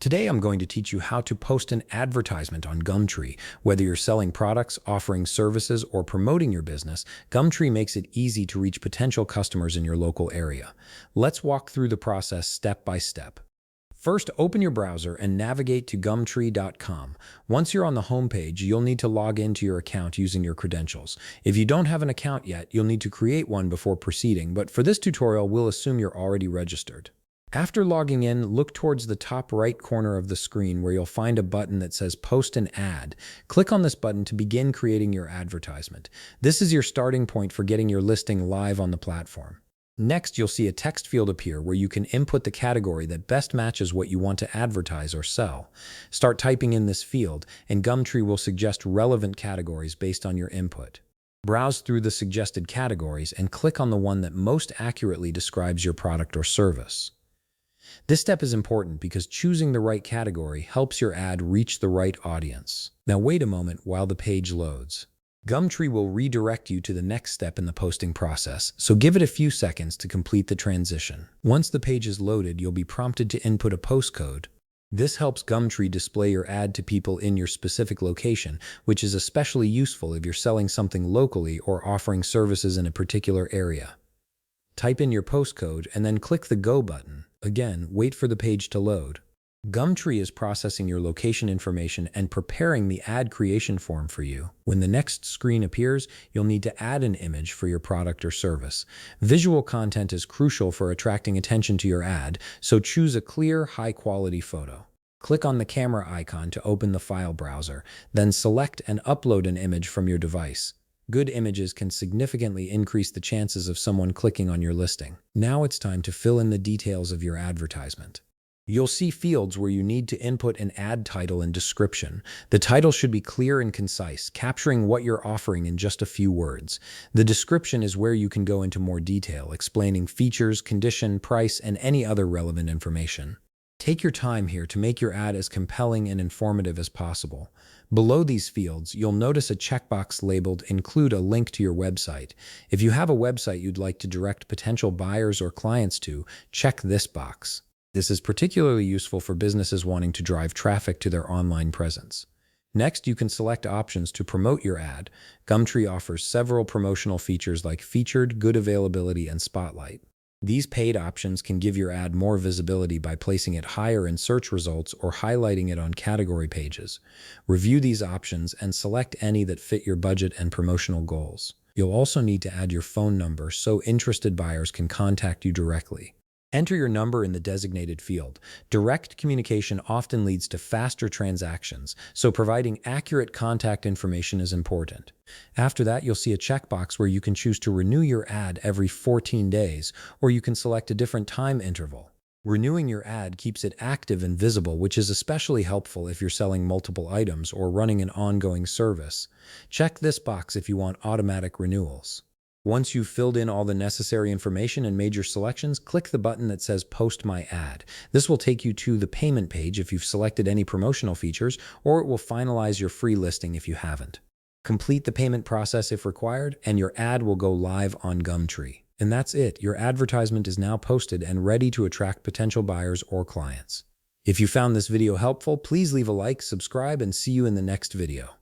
Today I'm going to teach you how to post an advertisement on Gumtree. Whether you're selling products, offering services, or promoting your business, Gumtree makes it easy to reach potential customers in your local area. Let's walk through the process step by step. First, open your browser and navigate to gumtree.com. Once you're on the homepage, you'll need to log into your account using your credentials. If you don't have an account yet, you'll need to create one before proceeding, but for this tutorial, we'll assume you're already registered. After logging in, look towards the top right corner of the screen where you'll find a button that says Post an Ad. Click on this button to begin creating your advertisement. This is your starting point for getting your listing live on the platform. Next, you'll see a text field appear where you can input the category that best matches what you want to advertise or sell. Start typing in this field, and Gumtree will suggest relevant categories based on your input. Browse through the suggested categories and click on the one that most accurately describes your product or service. This step is important because choosing the right category helps your ad reach the right audience. Now wait a moment while the page loads. Gumtree will redirect you to the next step in the posting process, so give it a few seconds to complete the transition. Once the page is loaded, you'll be prompted to input a postcode. This helps Gumtree display your ad to people in your specific location, which is especially useful if you're selling something locally or offering services in a particular area. Type in your postcode and then click the Go button. Again, wait for the page to load. Gumtree is processing your location information and preparing the ad creation form for you. When the next screen appears, you'll need to add an image for your product or service. Visual content is crucial for attracting attention to your ad, so choose a clear, high-quality photo. Click on the camera icon to open the file browser, then select and upload an image from your device. Good images can significantly increase the chances of someone clicking on your listing. Now it's time to fill in the details of your advertisement. You'll see fields where you need to input an ad title and description. The title should be clear and concise, capturing what you're offering in just a few words. The description is where you can go into more detail, explaining features, condition, price, and any other relevant information. Take your time here to make your ad as compelling and informative as possible. Below these fields, you'll notice a checkbox labeled Include a link to your website. If you have a website you'd like to direct potential buyers or clients to, check this box. This is particularly useful for businesses wanting to drive traffic to their online presence. Next, you can select options to promote your ad. Gumtree offers several promotional features like Featured, Good Availability, and Spotlight. These paid options can give your ad more visibility by placing it higher in search results or highlighting it on category pages. Review these options and select any that fit your budget and promotional goals. You'll also need to add your phone number so interested buyers can contact you directly. Enter your number in the designated field. Direct communication often leads to faster transactions, so providing accurate contact information is important. After that, you'll see a checkbox where you can choose to renew your ad every 14 days, or you can select a different time interval. Renewing your ad keeps it active and visible, which is especially helpful if you're selling multiple items or running an ongoing service. Check this box if you want automatic renewals. Once you've filled in all the necessary information and made your selections, click the button that says Post My Ad. This will take you to the payment page if you've selected any promotional features, or it will finalize your free listing if you haven't. Complete the payment process if required, and your ad will go live on Gumtree. And that's it. Your advertisement is now posted and ready to attract potential buyers or clients. If you found this video helpful, please leave a like, subscribe, and see you in the next video.